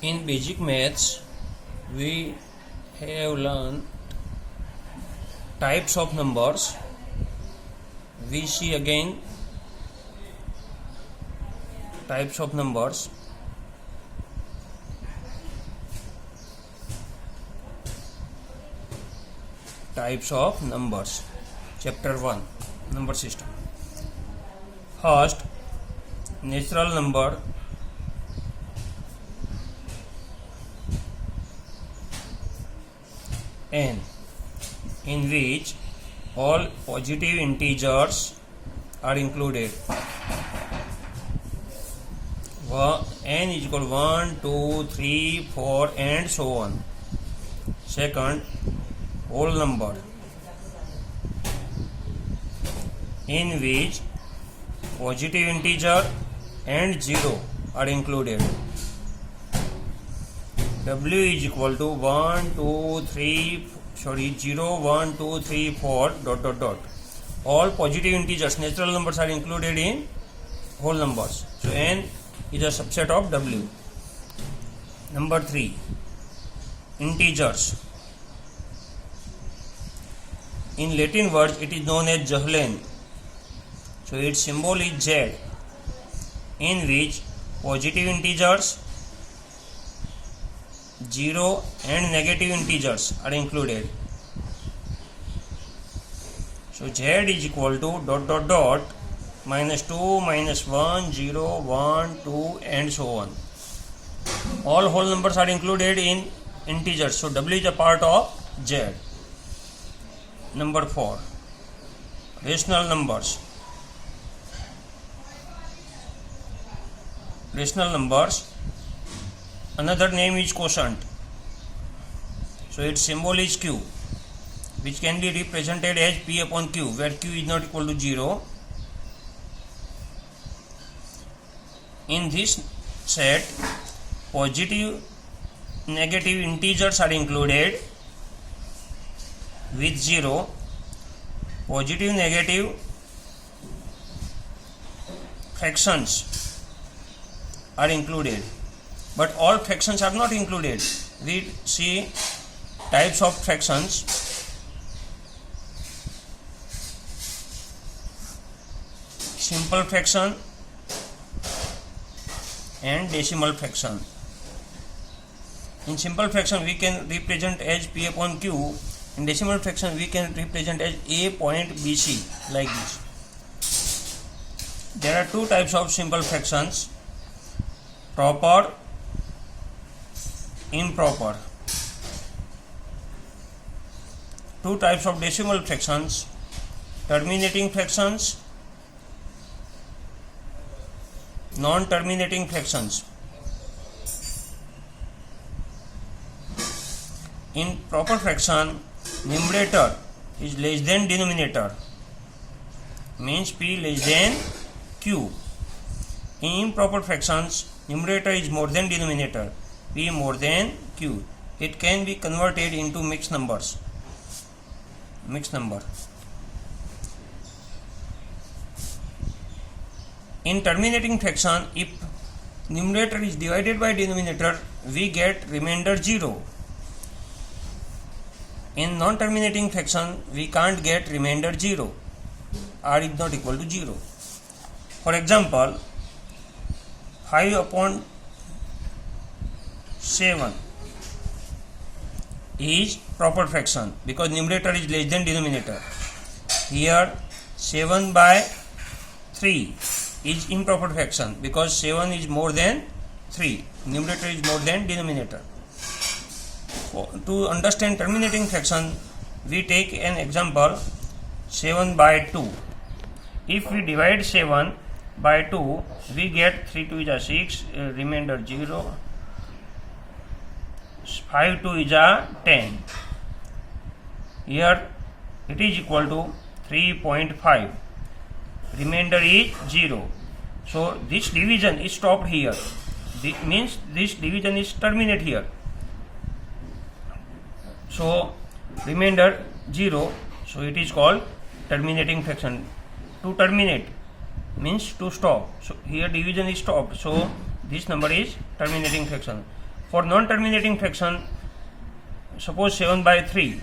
In basic maths, we have learned types of numbers. We see again types of numbers. Types of numbers. Chapter 1, Number System. First, natural number. N, in which all positive integers are included. N is equal 1, 2, 3, 4 and so on. Second, whole number, in which positive integer and 0 are included. W is equal to 0, 1, 2, 3, 4 ... All positive integers, natural numbers are included in whole numbers. So N is a subset of W. Number 3, integers. In Latin words, it is known as Johlen. So its symbol is Z, in which positive integers, 0 and negative integers are included. So Z is equal to ... -2, -1, 0, 1, 2 and so on. All whole numbers are included in integers. So W is a part of Z. Number 4, rational numbers. Rational numbers, another name is quotient. So its symbol is Q, which can be represented as P upon Q, where Q is not equal to 0. In this set, positive, negative integers are included with 0. Positive, negative fractions are included, but all fractions are not included. We see types of fractions. Simple fraction and decimal fraction. In simple fraction we can represent as P upon Q. In decimal fraction we can represent as A point BC, like this. There are two types of simple fractions: proper, improper. Two types of decimal fractions: terminating fractions, non-terminating fractions. In proper fraction, numerator is less than denominator, means P less than Q. In improper fractions, numerator is more than denominator, P more than Q. It can be converted into mixed numbers. Mixed number. In terminating fraction, if numerator is divided by denominator, we get remainder 0. In non-terminating fraction, we can't get remainder 0. R is not equal to 0. For example, 5 upon 7 is proper fraction because numerator is less than denominator. Here 7 by 3 is improper fraction because 7 is more than 3. Numerator is more than denominator. To understand terminating fraction, we take an example, 7 by 2. If we divide 7 by 2, we get 3 2 is a 6, remainder 0, 5 2 is a 10. Here it is equal to 3.5. Remainder is 0. So this division is stopped here. This means this division is terminated here. So remainder 0. So it is called terminating fraction. To terminate means to stop. So here division is stopped. So this number is terminating fraction. For non-terminating fraction, suppose 7 by 3.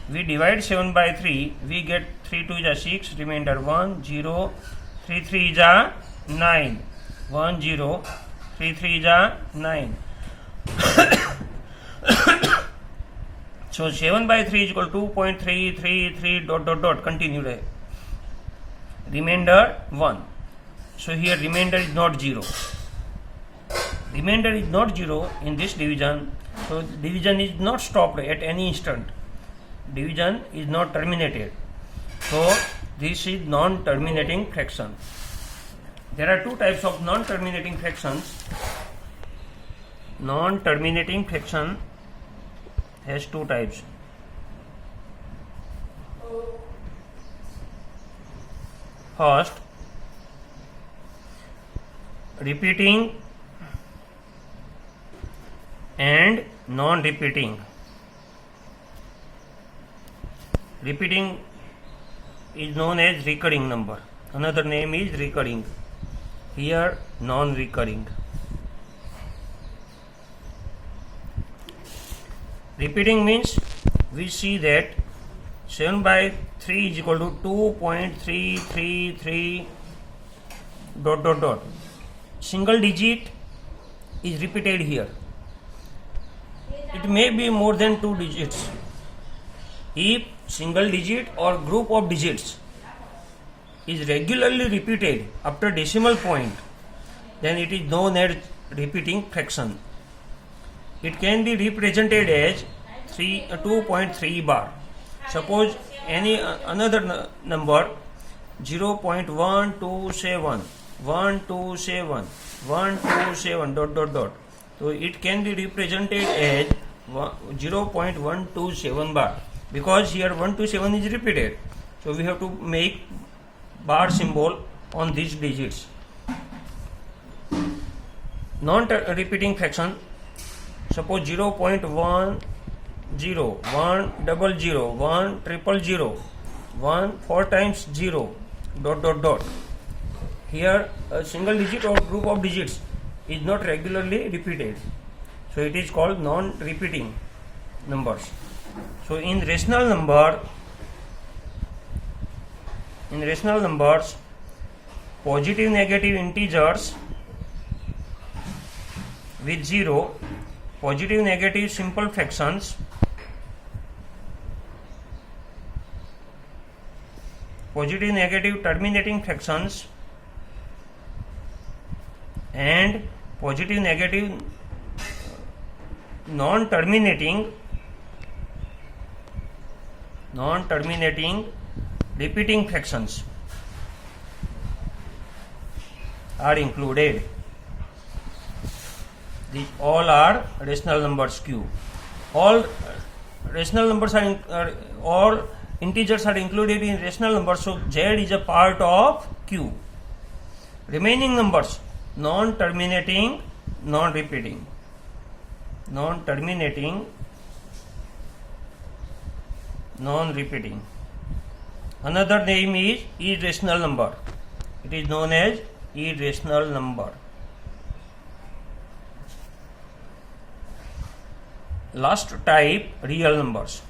We divide 7 by 3, we get 3 2 is a 6, remainder 1, 0, 3 3 is a 9, 1 0, 3 3 is a 9. So 7 by 3 is equal to 2.333 dot dot dot continued. Remainder 1. So here remainder is not 0. Remainder is not 0 in this division. So division is not stopped at any instant. Division is not terminated. So this is non-terminating fraction. There are two types of non-terminating fractions. Non-terminating fraction has two types. First, repeating and non-repeating. Repeating is known as recurring number. Another name is recurring. Here, non-recurring. Repeating means we see that 7 by 3 is equal to 2.333 dot dot dot. Single digit is repeated here. It may be more than 2 digits. If single digit or group of digits is regularly repeated after decimal point, then it is known as repeating fraction. It can be represented as 2.3 bar. Suppose any another number 0.127, 127, 127 dot dot dot. So it can be represented as 0.127 bar, because here 127 is repeated. So we have to make bar symbol on these digits. Non-repeating fraction, suppose 0.10, 100, 100, 100, 1 4 times 0 dot dot dot. Here a single digit or group of digits is not regularly repeated, so it is called non-repeating numbers. So in rational numbers, positive negative integers with 0, positive negative simple fractions, positive negative terminating fractions, and positive negative non-terminating repeating fractions are included. These all are rational numbers Q. All rational numbers are all integers are included in rational numbers, so Z is a part of Q. Remaining numbers, non-terminating, non-repeating. Non-terminating, non-repeating. Another name is irrational number. It is known as irrational number. Last type, real numbers.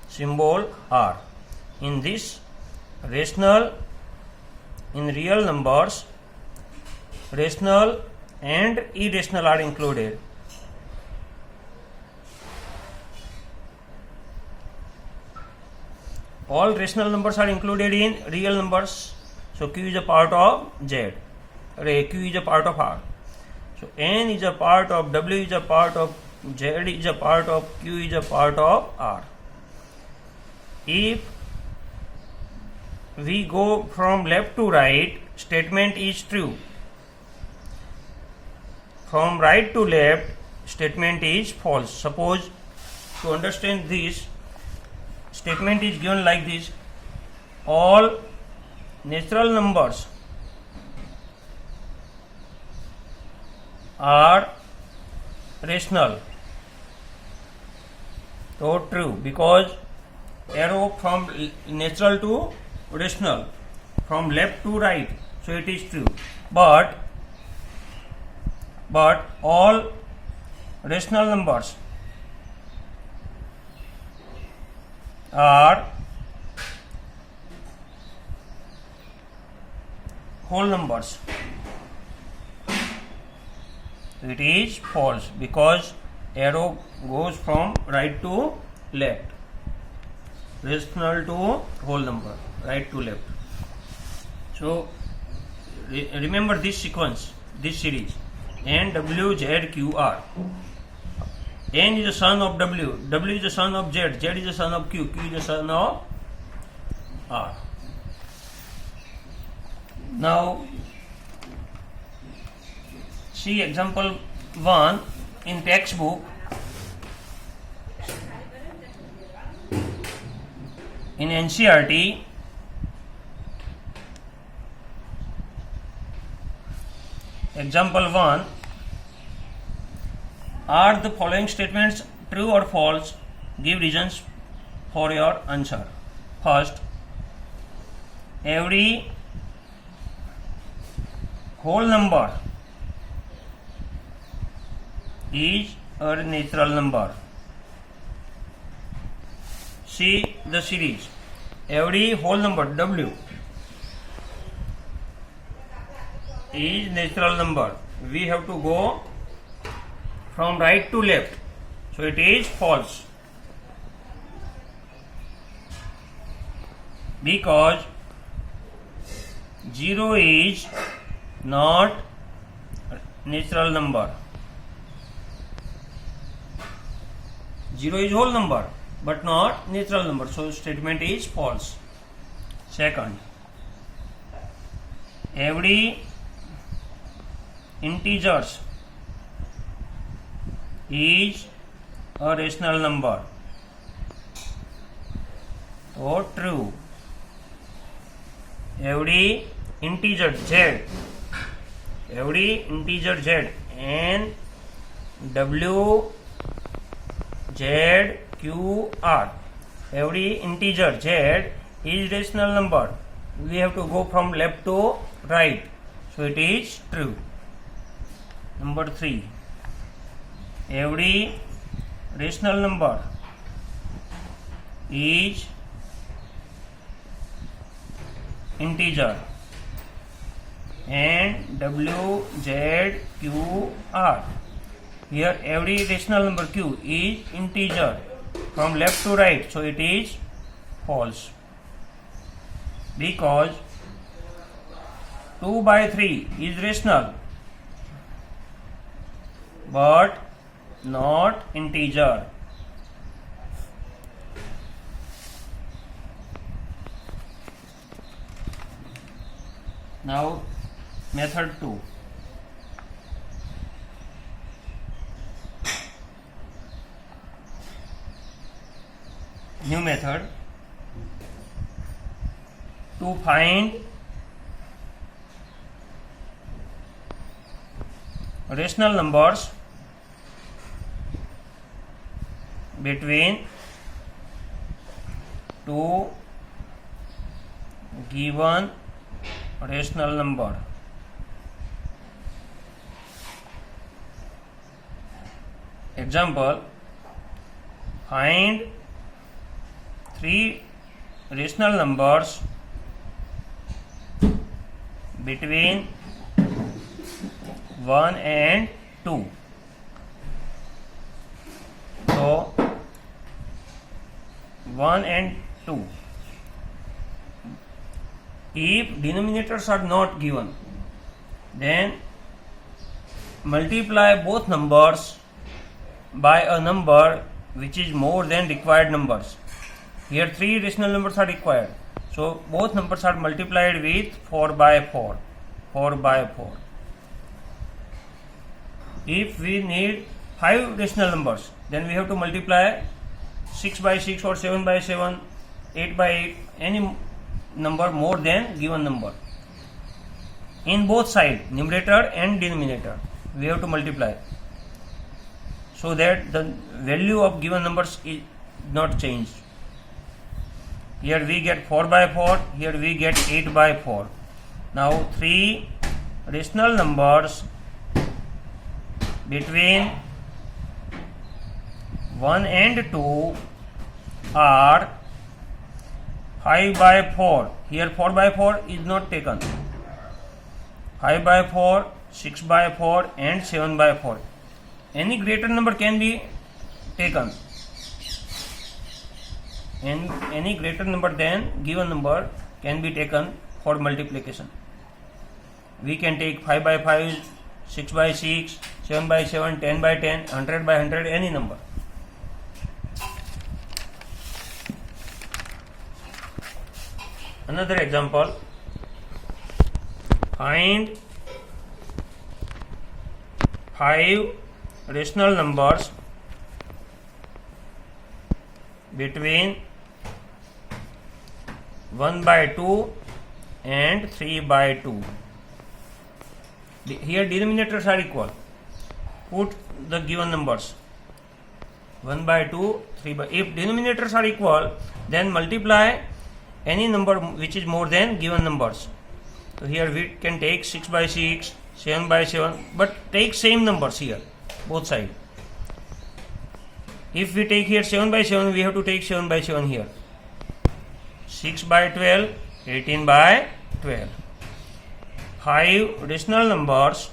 Symbol R. In this rational, in real numbers, rational and irrational are included. All rational numbers are included in real numbers. So Q is a part of Z. Q is a part of R. So N is a part of W, is a part of Z, is a part of Q, is a part of R. If we go from left to right, statement is true. From right to left, statement is false. Suppose, to understand this, statement is given like this: all natural numbers are rational. So true, because arrow from natural to rational, from left to right, so it is true. But but all rational numbers are whole numbers. It is false because arrow goes from right to left. Rational to whole number, right to left. So remember this sequence, this series. N, W, Z, Q, R. N is the son of W, W is the son of Z, Z is the son of Q, Q is the son of R. Now see example 1 in textbook. In NCERT, example 1, are the following statements true or false? Give reasons for your answer. First, every whole number is a natural number. See the series. Every whole number W is natural number. We have to go from right to left. So it is false. Because 0 is not natural number. 0 is whole number but not natural number. So statement is false. Second, every integers is a rational number. So true. Every integer Z, N, W, Z, Q, R, every integer Z is rational number. We have to go from left to right. So it is true. Number 3, every rational number is integer. N, W, Z, Q, R. Here every rational number Q is integer from left to right, so it is false. Because 2 by 3 is rational but not integer. Now method 2. New method. To find rational numbers between two given rational number. Example, find 3 rational numbers between 1 and 2. So 1 and 2. If denominators are not given, then multiply both numbers by a number which is more than required numbers. Here 3 rational numbers are required. So both numbers are multiplied with 4 by 4. 4 by 4. If we need 5 rational numbers, then we have to multiply 6 by 6 or 7 by 7, 8 by 8, any number more than given number. In both sides, numerator and denominator, we have to multiply, so that the value of given numbers is not changed. Here we get 4 by 4, here we get 8 by 4. Now 3 rational numbers between 1 and 2 are 5 by 4. Here 4 by 4 is not taken. 5 by 4, 6 by 4 and 7 by 4. Any greater number can be taken. And any greater number than given number can be taken for multiplication. We can take 5 by 5, 6 by 6, 7 by 7, 10 by 10, 100 by 100, any number. Another example, find 5 rational numbers between 1 by 2 and 3 by 2. Here denominators are equal. Put the given numbers 1 by 2, 3 by. If denominators are equal, then multiply any number which is more than given numbers. So here we can take 6 by 6, 7 by 7, but take same numbers here, both sides. If we take here 7 by 7, we have to take 7 by 7 here. 6 by 12, 18 by 12. 5 rational numbers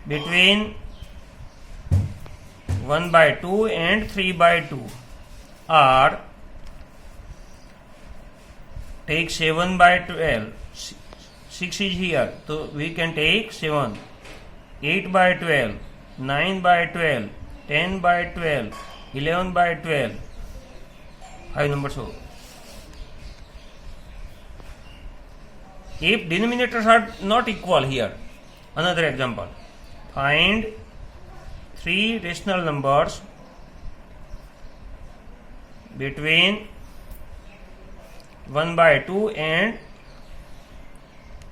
between 1 by 2 and 3 by 2 are, take 7 by 12, 6 is here, so we can take 7, 8 by 12, 9 by 12, 10 by 12, 11 by 12, 5 numbers. So, if denominators are not equal here, another example, find 3 rational numbers between 1 by 2 and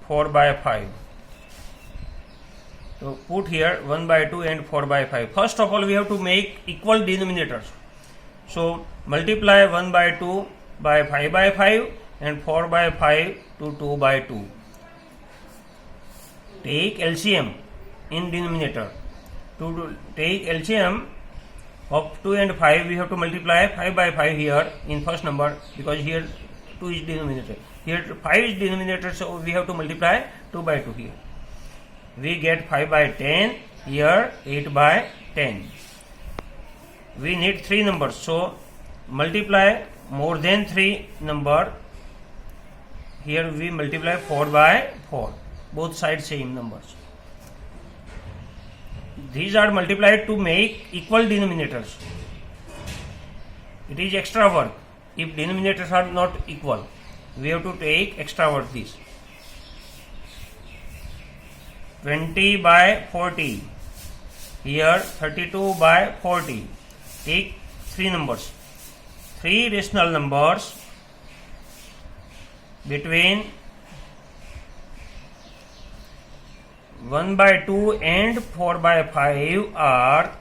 4 by 5. So put here 1 by 2 and 4 by 5. First of all, we have to make equal denominators. So multiply 1 by 2 by 5 by 5 and 4 by 5 to 2 by 2. Take LCM in denominator. To take LCM of 2 and 5, we have to multiply 5 by 5 here in first number, because here 2 is denominator. Here 5 is denominator, so we have to multiply 2 by 2 here. We get 5 by 10, here 8 by 10. We need 3 numbers, so multiply more than 3 number. Here we multiply 4 by 4. Both sides same numbers. These are multiplied to make equal denominators. It is extra work. If denominators are not equal, we have to take extra work this. 20 by 40. Here 32 by 40. Take 3 numbers. 3 rational numbers between 1 by 2 and 4 by 5 are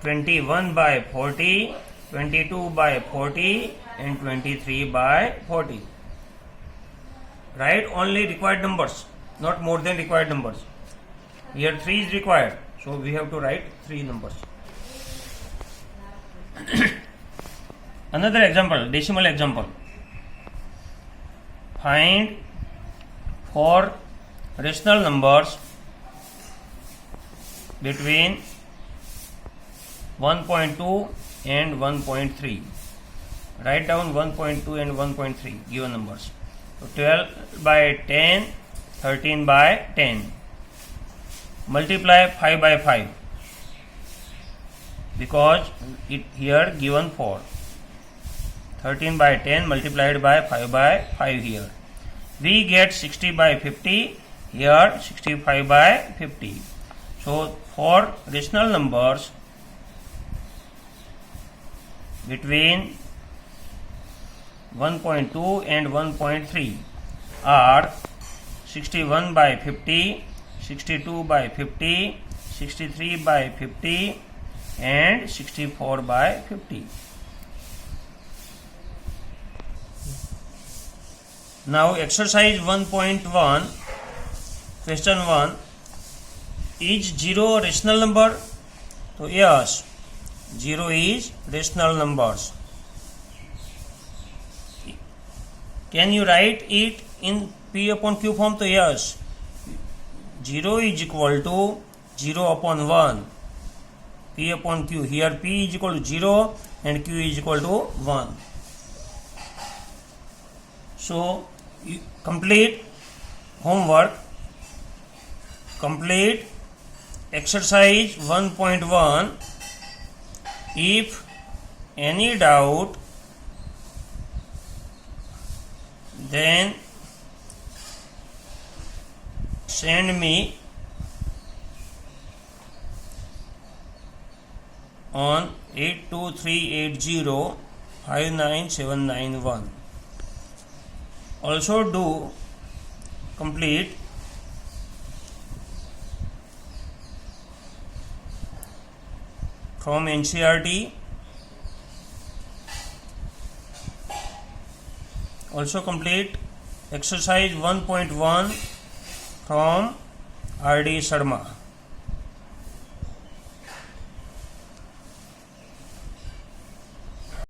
21 by 40, 22 by 40 and 23 by 40. Write only required numbers, not more than required numbers. Here 3 is required, so we have to write 3 numbers. Another example, decimal example. Find 4 rational numbers between 1.2 and 1.3. Write down 1.2 and 1.3 given numbers. So 12 by 10, 13 by 10. Multiply 5 by 5 because it here given 4. 13 by 10 multiplied by 5 by 5 here. We get 60 by 50, here 65 by 50. So 4 rational numbers between 1.2 and 1.3 are 61 by 50, 62 by 50, 63 by 50 and 64 by 50. Now exercise 1.1, question 1. Is 0 rational number? So yes, 0 is rational numbers. Can you write it in P upon Q form? So yes, 0 is equal to 0 upon 1 P upon Q. Here P is equal to 0 and Q is equal to 1. So you complete homework, complete exercise 1.1. If any doubt, then send me on 8238059791. Also do complete from NCERT. Also complete exercise 1.1 from R.D. Sharma.